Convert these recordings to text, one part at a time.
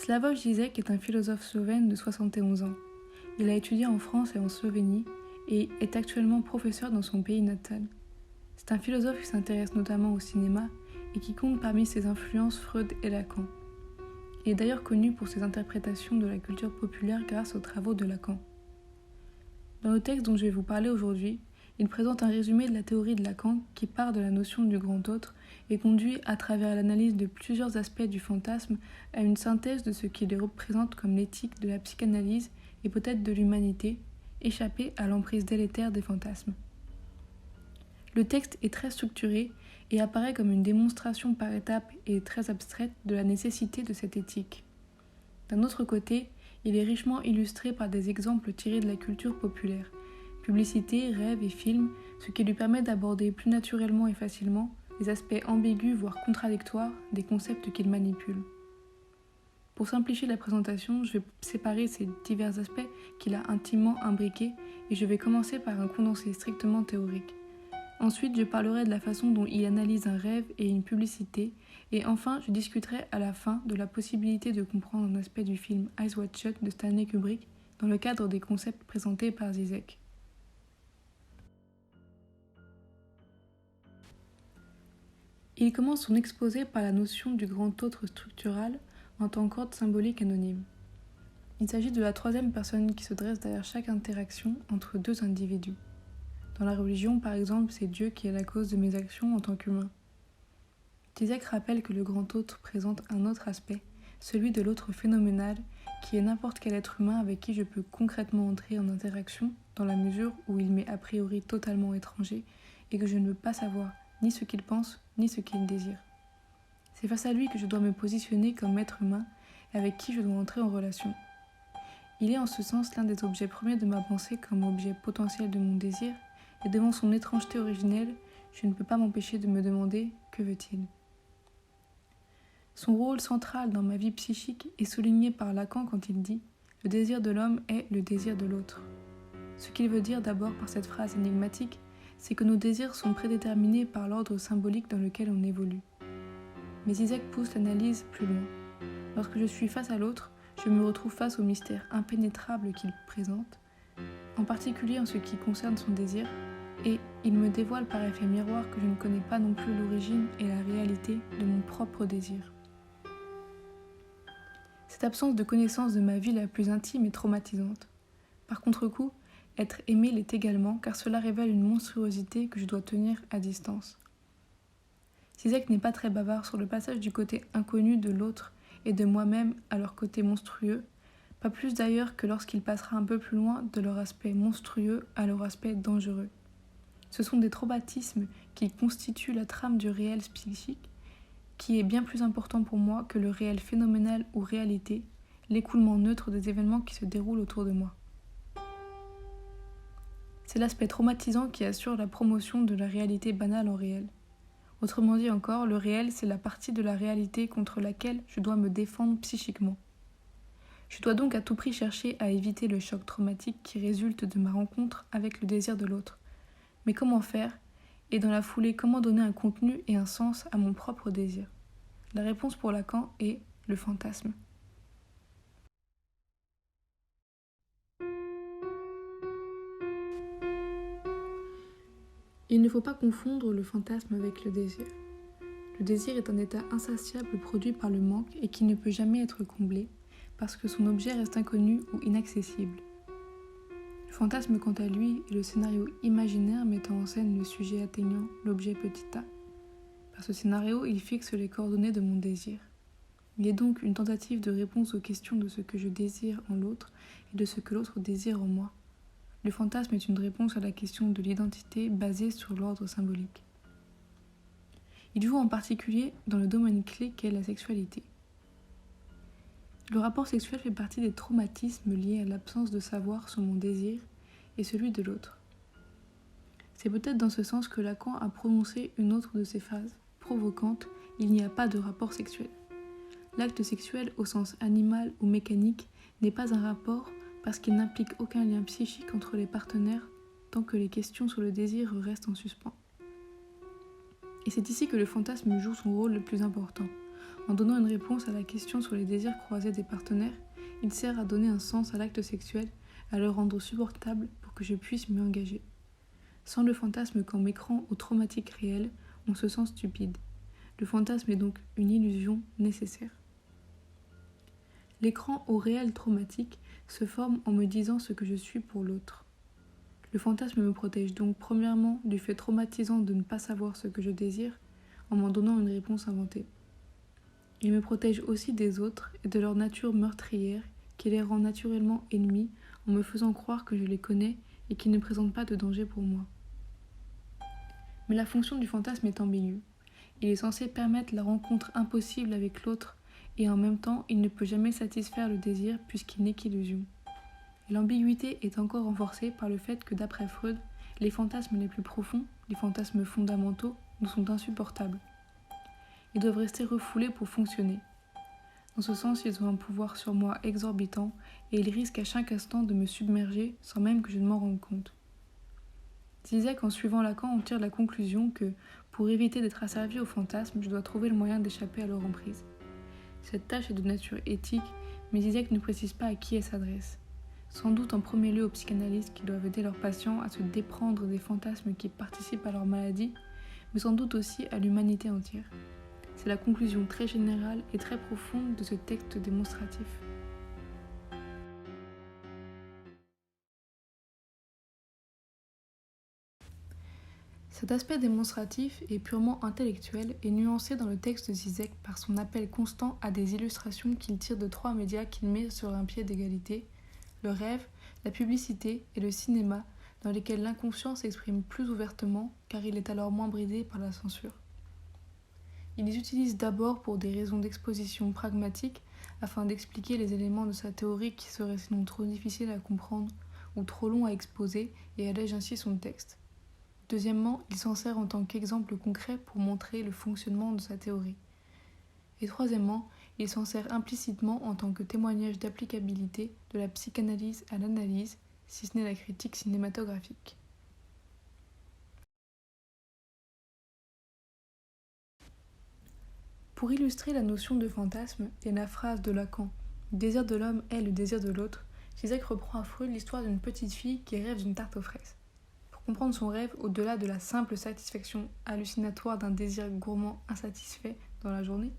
Slavoj Žižek est un philosophe slovène de 71 ans. Il a étudié en France et en Slovénie et est actuellement professeur dans son pays natal. C'est un philosophe qui s'intéresse notamment au cinéma et qui compte parmi ses influences Freud et Lacan. Il est d'ailleurs connu pour ses interprétations de la culture populaire grâce aux travaux de Lacan. Dans le texte dont je vais vous parler aujourd'hui, il présente un résumé de la théorie de Lacan qui part de la notion du grand autre et conduit à travers l'analyse de plusieurs aspects du fantasme à une synthèse de ce qu'il représente comme l'éthique de la psychanalyse et peut-être de l'humanité, échappée à l'emprise délétère des fantasmes. Le texte est très structuré et apparaît comme une démonstration par étapes et très abstraite de la nécessité de cette éthique. D'un autre côté, il est richement illustré par des exemples tirés de la culture populaire, publicité, rêves et films, ce qui lui permet d'aborder plus naturellement et facilement les aspects ambigus voire contradictoires des concepts qu'il manipule. Pour simplifier la présentation, je vais séparer ces divers aspects qu'il a intimement imbriqués et je vais commencer par un condensé strictement théorique. Ensuite, je parlerai de la façon dont il analyse un rêve et une publicité, et enfin, je discuterai à la fin de la possibilité de comprendre un aspect du film Eyes Wide Shut de Stanley Kubrick dans le cadre des concepts présentés par Žižek. Il commence son exposé par la notion du grand autre structural en tant qu'ordre symbolique anonyme. Il s'agit de la troisième personne qui se dresse derrière chaque interaction entre deux individus. Dans la religion, par exemple, c'est Dieu qui est la cause de mes actions en tant qu'humain. Žižek rappelle que le grand autre présente un autre aspect, celui de l'autre phénoménal, qui est n'importe quel être humain avec qui je peux concrètement entrer en interaction, dans la mesure où il m'est a priori totalement étranger et que je ne veux pas savoir ni ce qu'il pense, ni ce qu'il désire. C'est face à lui que je dois me positionner comme être humain et avec qui je dois entrer en relation. Il est en ce sens l'un des objets premiers de ma pensée comme objet potentiel de mon désir, et devant son étrangeté originelle, je ne peux pas m'empêcher de me demander que veut-il. Son rôle central dans ma vie psychique est souligné par Lacan quand il dit « Le désir de l'homme est le désir de l'autre ». Ce qu'il veut dire d'abord par cette phrase énigmatique, c'est que nos désirs sont prédéterminés par l'ordre symbolique dans lequel on évolue. Mais Žižek pousse l'analyse plus loin. Lorsque je suis face à l'autre, je me retrouve face au mystère impénétrable qu'il présente, en particulier en ce qui concerne son désir, et il me dévoile par effet miroir que je ne connais pas non plus l'origine et la réalité de mon propre désir. Cette absence de connaissance de ma vie la plus intime est traumatisante. Par contre-coup, être aimé l'est également, car cela révèle une monstruosité que je dois tenir à distance. Žižek n'est pas très bavard sur le passage du côté inconnu de l'autre et de moi-même à leur côté monstrueux, pas plus d'ailleurs que lorsqu'il passera un peu plus loin de leur aspect monstrueux à leur aspect dangereux. Ce sont des traumatismes qui constituent la trame du réel psychique, qui est bien plus important pour moi que le réel phénoménal ou réalité, l'écoulement neutre des événements qui se déroulent autour de moi. C'est l'aspect traumatisant qui assure la promotion de la réalité banale en réel. Autrement dit encore, le réel, c'est la partie de la réalité contre laquelle je dois me défendre psychiquement. Je dois donc à tout prix chercher à éviter le choc traumatique qui résulte de ma rencontre avec le désir de l'autre. Mais comment faire ? Et dans la foulée, comment donner un contenu et un sens à mon propre désir ? La réponse pour Lacan est le fantasme. Il ne faut pas confondre le fantasme avec le désir. Le désir est un état insatiable produit par le manque et qui ne peut jamais être comblé parce que son objet reste inconnu ou inaccessible. Le fantasme, quant à lui, est le scénario imaginaire mettant en scène le sujet atteignant l'objet petit a. Par ce scénario, il fixe les coordonnées de mon désir. Il est donc une tentative de réponse aux questions de ce que je désire en l'autre et de ce que l'autre désire en moi. Le fantasme est une réponse à la question de l'identité basée sur l'ordre symbolique. Il joue en particulier dans le domaine clé qu'est la sexualité. Le rapport sexuel fait partie des traumatismes liés à l'absence de savoir sur mon désir et celui de l'autre. C'est peut-être dans ce sens que Lacan a prononcé une autre de ses phrases, provocante, « Il n'y a pas de rapport sexuel ». L'acte sexuel au sens animal ou mécanique n'est pas un rapport parce qu'il n'implique aucun lien psychique entre les partenaires tant que les questions sur le désir restent en suspens. Et c'est ici que le fantasme joue son rôle le plus important. En donnant une réponse à la question sur les désirs croisés des partenaires, il sert à donner un sens à l'acte sexuel, à le rendre supportable pour que je puisse m'y engager. Sans le fantasme comme écran au traumatique réel, on se sent stupide. Le fantasme est donc une illusion nécessaire. L'écran au réel traumatique se forme en me disant ce que je suis pour l'autre. Le fantasme me protège donc premièrement du fait traumatisant de ne pas savoir ce que je désire en m'en donnant une réponse inventée. Il me protège aussi des autres et de leur nature meurtrière qui les rend naturellement ennemis en me faisant croire que je les connais et qu'ils ne présentent pas de danger pour moi. Mais la fonction du fantasme est ambiguë. Il est censé permettre la rencontre impossible avec l'autre et en même temps il ne peut jamais satisfaire le désir puisqu'il n'est qu'illusion. L'ambiguïté est encore renforcée par le fait que d'après Freud, les fantasmes les plus profonds, les fantasmes fondamentaux, nous sont insupportables. Ils doivent rester refoulés pour fonctionner. Dans ce sens, ils ont un pouvoir sur moi exorbitant et ils risquent à chaque instant de me submerger sans même que je ne m'en rende compte. Zizek, en suivant Lacan, en tire la conclusion que, pour éviter d'être asservi aux fantasmes, je dois trouver le moyen d'échapper à leur emprise. Cette tâche est de nature éthique, mais Zizek ne précise pas à qui elle s'adresse. Sans doute en premier lieu aux psychanalystes qui doivent aider leurs patients à se déprendre des fantasmes qui participent à leur maladie, mais sans doute aussi à l'humanité entière. C'est la conclusion très générale et très profonde de ce texte démonstratif. Cet aspect démonstratif et purement intellectuel est nuancé dans le texte de Zizek par son appel constant à des illustrations qu'il tire de trois médias qu'il met sur un pied d'égalité, le rêve, la publicité et le cinéma, dans lesquels l'inconscient s'exprime plus ouvertement car il est alors moins bridé par la censure. Il les utilise d'abord pour des raisons d'exposition pragmatique afin d'expliquer les éléments de sa théorie qui seraient sinon trop difficiles à comprendre ou trop longs à exposer et allège ainsi son texte. Deuxièmement, il s'en sert en tant qu'exemple concret pour montrer le fonctionnement de sa théorie. Et troisièmement, il s'en sert implicitement en tant que témoignage d'applicabilité de la psychanalyse à l'analyse, si ce n'est la critique cinématographique. Pour illustrer la notion de fantasme et la phrase de Lacan « Le désir de l'homme est le désir de l'autre », Zizek reprend à Freud l'histoire d'une petite fille qui rêve d'une tarte aux fraises. Pour comprendre son rêve, au-delà de la simple satisfaction hallucinatoire d'un désir gourmand insatisfait dans la journée,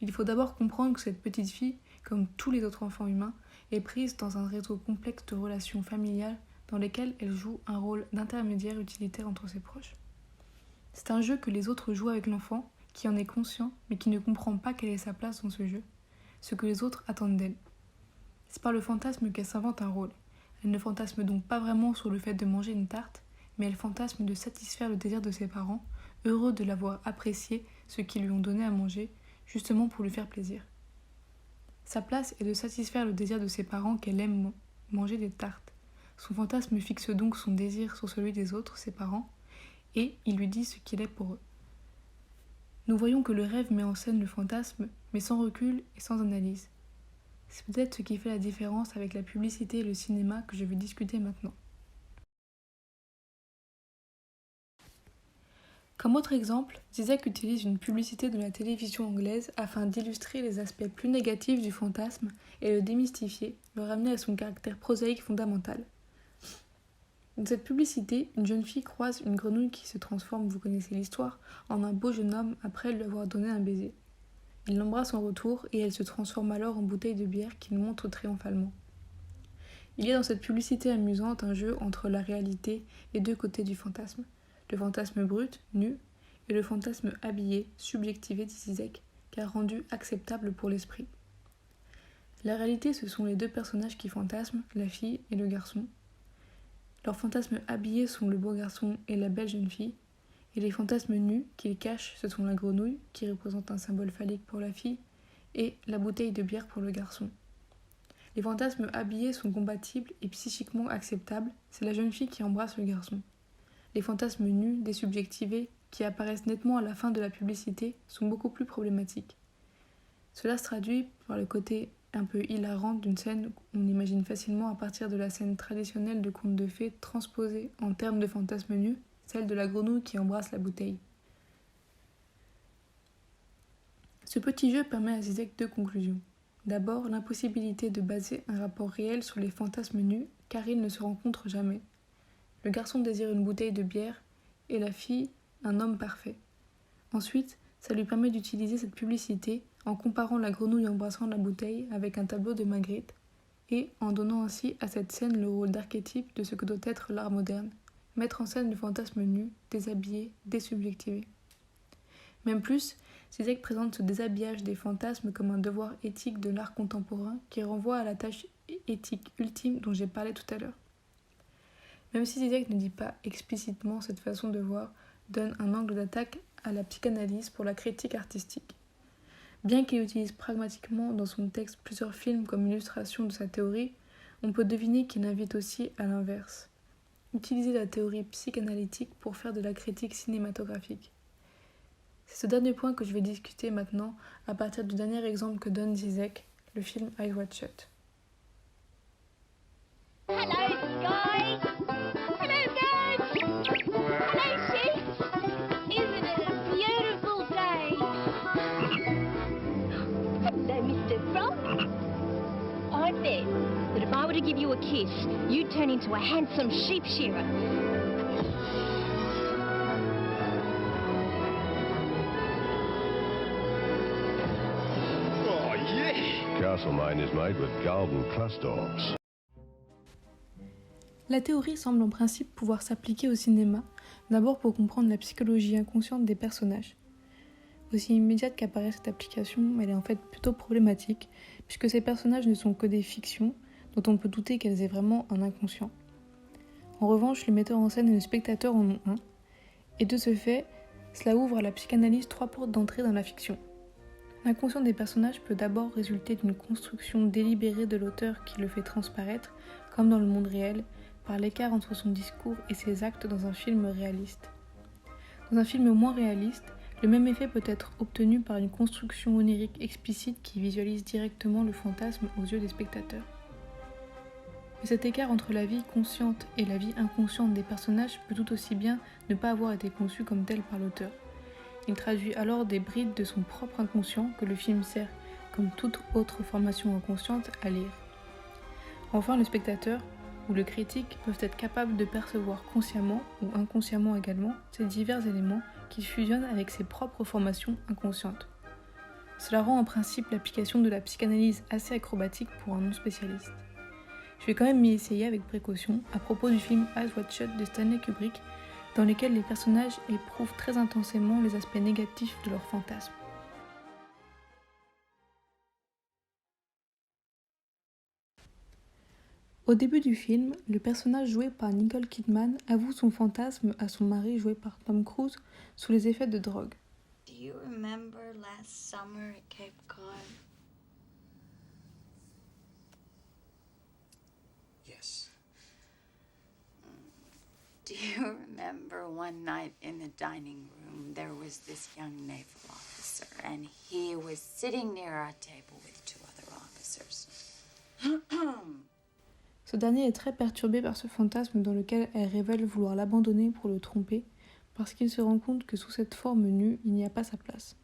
il faut d'abord comprendre que cette petite fille, comme tous les autres enfants humains, est prise dans un réseau complexe de relations familiales dans lesquelles elle joue un rôle d'intermédiaire utilitaire entre ses proches. C'est un jeu que les autres jouent avec l'enfant, qui en est conscient, mais qui ne comprend pas quelle est sa place dans ce jeu, ce que les autres attendent d'elle. C'est par le fantasme qu'elle s'invente un rôle. Elle ne fantasme donc pas vraiment sur le fait de manger une tarte, mais elle fantasme de satisfaire le désir de ses parents, heureux de l'avoir apprécié ce qu'ils lui ont donné à manger, justement pour lui faire plaisir. Sa place est de satisfaire le désir de ses parents qu'elle aime manger des tartes. Son fantasme fixe donc son désir sur celui des autres, ses parents, et il lui dit ce qu'il est pour eux. Nous voyons que le rêve met en scène le fantasme, mais sans recul et sans analyse. C'est peut-être ce qui fait la différence avec la publicité et le cinéma que je vais discuter maintenant. Comme autre exemple, Zizek utilise une publicité de la télévision anglaise afin d'illustrer les aspects plus négatifs du fantasme et le démystifier, le ramener à son caractère prosaïque fondamental. Dans cette publicité, une jeune fille croise une grenouille qui se transforme, vous connaissez l'histoire, en un beau jeune homme après lui avoir donné un baiser. Il l'embrasse en retour et elle se transforme alors en bouteille de bière qu'il montre triomphalement. Il y a dans cette publicité amusante un jeu entre la réalité et deux côtés du fantasme. Le fantasme brut, nu, et le fantasme habillé, subjectivé, dit Zizek, car rendu acceptable pour l'esprit. La réalité, ce sont les deux personnages qui fantasment, la fille et le garçon. Leurs fantasmes habillés sont le beau garçon et la belle jeune fille, et les fantasmes nus qu'ils cachent, ce sont la grenouille, qui représente un symbole phallique pour la fille, et la bouteille de bière pour le garçon. Les fantasmes habillés sont compatibles et psychiquement acceptables, c'est la jeune fille qui embrasse le garçon. Les fantasmes nus, désubjectivés, qui apparaissent nettement à la fin de la publicité, sont beaucoup plus problématiques. Cela se traduit par le côté un peu hilarant d'une scène qu'on imagine facilement à partir de la scène traditionnelle de conte de fées transposée en termes de fantasmes nus, celle de la grenouille qui embrasse la bouteille. Ce petit jeu permet à Zizek deux conclusions. D'abord, l'impossibilité de baser un rapport réel sur les fantasmes nus, car ils ne se rencontrent jamais. Le garçon désire une bouteille de bière et la fille un homme parfait. Ensuite, ça lui permet d'utiliser cette publicité en comparant la grenouille embrassant la bouteille avec un tableau de Magritte et en donnant ainsi à cette scène le rôle d'archétype de ce que doit être l'art moderne, mettre en scène le fantasme nu, déshabillé, désubjectivé. Même plus, Zizek présente ce déshabillage des fantasmes comme un devoir éthique de l'art contemporain qui renvoie à la tâche éthique ultime dont j'ai parlé tout à l'heure. Même si Zizek ne dit pas explicitement cette façon de voir, donne un angle d'attaque à la psychanalyse pour la critique artistique. Bien qu'il utilise pragmatiquement dans son texte plusieurs films comme illustration de sa théorie, on peut deviner qu'il invite aussi à l'inverse. Utiliser la théorie psychanalytique pour faire de la critique cinématographique. C'est ce dernier point que je vais discuter maintenant à partir du dernier exemple que donne Zizek, le film Eyes Wide Shut. Hello, Sky. Hello, Birds. Hello, sheep. Isn't it a beautiful day? Hello, Mr. Frog. I bet that if I were to give you a kiss, you'd turn into a handsome sheep shearer. Oh, yeah! Castlemaine is made with golden clusters. La théorie semble en principe pouvoir s'appliquer au cinéma, d'abord pour comprendre la psychologie inconsciente des personnages. Aussi immédiate qu'apparaît cette application, elle est en fait plutôt problématique, puisque ces personnages ne sont que des fictions, dont on peut douter qu'elles aient vraiment un inconscient. En revanche, le metteur en scène et le spectateur en ont un, et de ce fait, cela ouvre à la psychanalyse trois portes d'entrée dans la fiction. L'inconscient des personnages peut d'abord résulter d'une construction délibérée de l'auteur qui le fait transparaître, comme dans le monde réel, par l'écart entre son discours et ses actes dans un film réaliste. Dans un film moins réaliste, le même effet peut être obtenu par une construction onirique explicite qui visualise directement le fantasme aux yeux des spectateurs. Mais cet écart entre la vie consciente et la vie inconsciente des personnages peut tout aussi bien ne pas avoir été conçu comme tel par l'auteur. Il traduit alors des brides de son propre inconscient que le film sert, comme toute autre formation inconsciente, à lire. Enfin, le spectateur ou le critique peuvent être capables de percevoir consciemment ou inconsciemment également ces divers éléments qui fusionnent avec ses propres formations inconscientes. Cela rend en principe l'application de la psychanalyse assez acrobatique pour un non-spécialiste. Je vais quand même m'y essayer avec précaution à propos du film Eyes Wide Shut de Stanley Kubrick, dans lequel les personnages éprouvent très intensément les aspects négatifs de leur fantasme. Au début du film, le personnage joué par Nicole Kidman avoue son fantasme à son mari joué par Tom Cruise sous les effets de drogue. Do you remember last summer at Cape Cod? Yes. Do you remember one night in the dining room there was this young naval officer and he was sitting near our table with two other officers? Ce dernier est très perturbé par ce fantasme dans lequel elle révèle vouloir l'abandonner pour le tromper, parce qu'il se rend compte que sous cette forme nue, il n'y a pas sa place.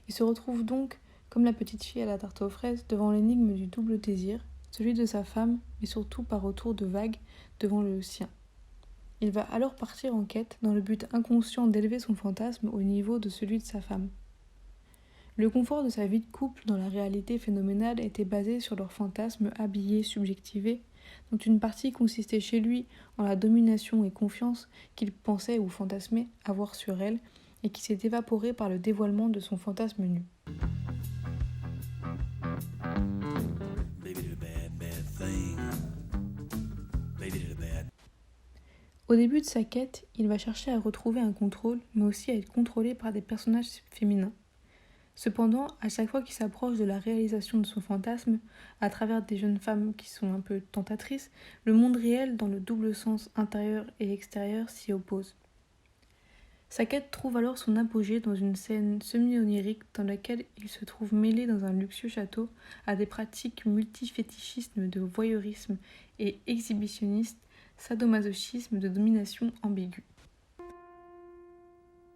Il se retrouve donc, comme la petite fille à la tarte aux fraises, devant l'énigme du double désir, celui de sa femme, mais surtout par retour de vague devant le sien. Il va alors partir en quête dans le but inconscient d'élever son fantasme au niveau de celui de sa femme. Le confort de sa vie de couple dans la réalité phénoménale était basé sur leur fantasme habillé, subjectivé, dont une partie consistait chez lui en la domination et confiance qu'il pensait ou fantasmait avoir sur elle et qui s'est évaporée par le dévoilement de son fantasme nu. Au début de sa quête, il va chercher à retrouver un contrôle, mais aussi à être contrôlé par des personnages féminins. Cependant, à chaque fois qu'il s'approche de la réalisation de son fantasme, à travers des jeunes femmes qui sont un peu tentatrices, le monde réel, dans le double sens intérieur et extérieur, s'y oppose. Sa quête trouve alors son apogée dans une scène semi-onirique dans laquelle il se trouve mêlé dans un luxueux château à des pratiques multifétichisme de voyeurisme et exhibitionniste, sadomasochisme de domination ambiguë.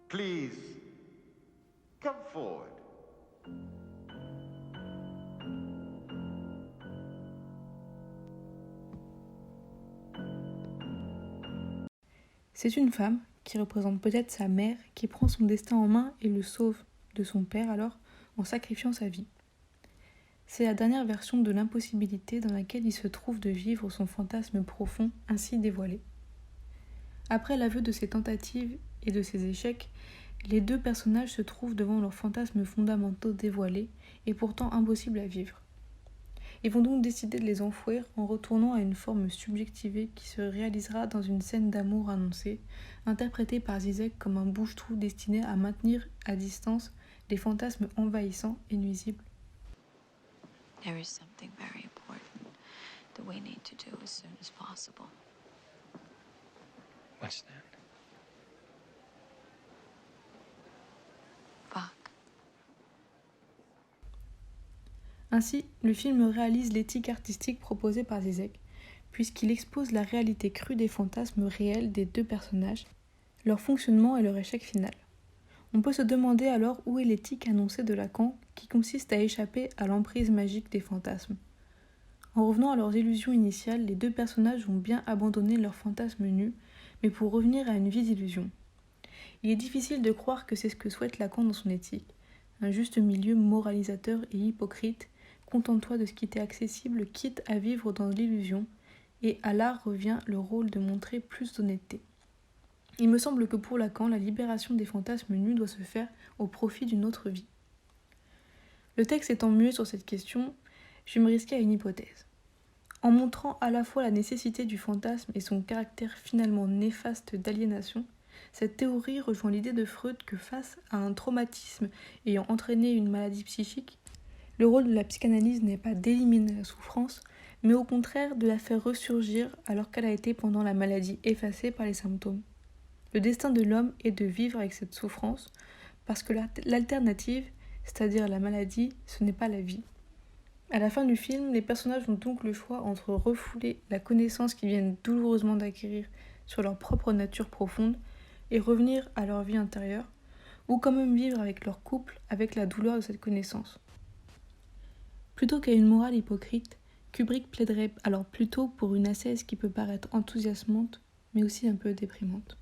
Please, come forward. C'est une femme, qui représente peut-être sa mère, qui prend son destin en main et le sauve de son père alors, en sacrifiant sa vie. C'est la dernière version de l'impossibilité dans laquelle il se trouve de vivre son fantasme profond ainsi dévoilé. Après l'aveu de ses tentatives et de ses échecs, les deux personnages se trouvent devant leurs fantasmes fondamentaux dévoilés et pourtant impossibles à vivre. Ils vont donc décider de les enfouir en retournant à une forme subjectivée qui se réalisera dans une scène d'amour annoncée, interprétée par Zizek comme un bouche-trou destiné à maintenir à distance les fantasmes envahissants et nuisibles. There is something very important that we need to do as soon as possible. What's that? Fuck. Ainsi, le film réalise l'éthique artistique proposée par Zizek, puisqu'il expose la réalité crue des fantasmes réels des deux personnages, leur fonctionnement et leur échec final. On peut se demander alors où est l'éthique annoncée de Lacan, qui consiste à échapper à l'emprise magique des fantasmes. En revenant à leurs illusions initiales, les deux personnages vont bien abandonner leurs fantasmes nus, mais pour revenir à une vie d'illusion. Il est difficile de croire que c'est ce que souhaite Lacan dans son éthique, un juste milieu moralisateur et hypocrite. Contente-toi de ce qui t'est accessible, quitte à vivre dans l'illusion, et à l'art revient le rôle de montrer plus d'honnêteté. Il me semble que pour Lacan, la libération des fantasmes nus doit se faire au profit d'une autre vie. Le texte étant muet sur cette question, je vais me risquer à une hypothèse. En montrant à la fois la nécessité du fantasme et son caractère finalement néfaste d'aliénation, cette théorie rejoint l'idée de Freud que face à un traumatisme ayant entraîné une maladie psychique, le rôle de la psychanalyse n'est pas d'éliminer la souffrance, mais au contraire de la faire ressurgir alors qu'elle a été pendant la maladie effacée par les symptômes. Le destin de l'homme est de vivre avec cette souffrance, parce que l'alternative, c'est-à-dire la maladie, ce n'est pas la vie. À la fin du film, les personnages ont donc le choix entre refouler la connaissance qu'ils viennent douloureusement d'acquérir sur leur propre nature profonde et revenir à leur vie intérieure, ou quand même vivre avec leur couple avec la douleur de cette connaissance. Plutôt qu'à une morale hypocrite, Kubrick plaiderait alors plutôt pour une ascèse qui peut paraître enthousiasmante, mais aussi un peu déprimante.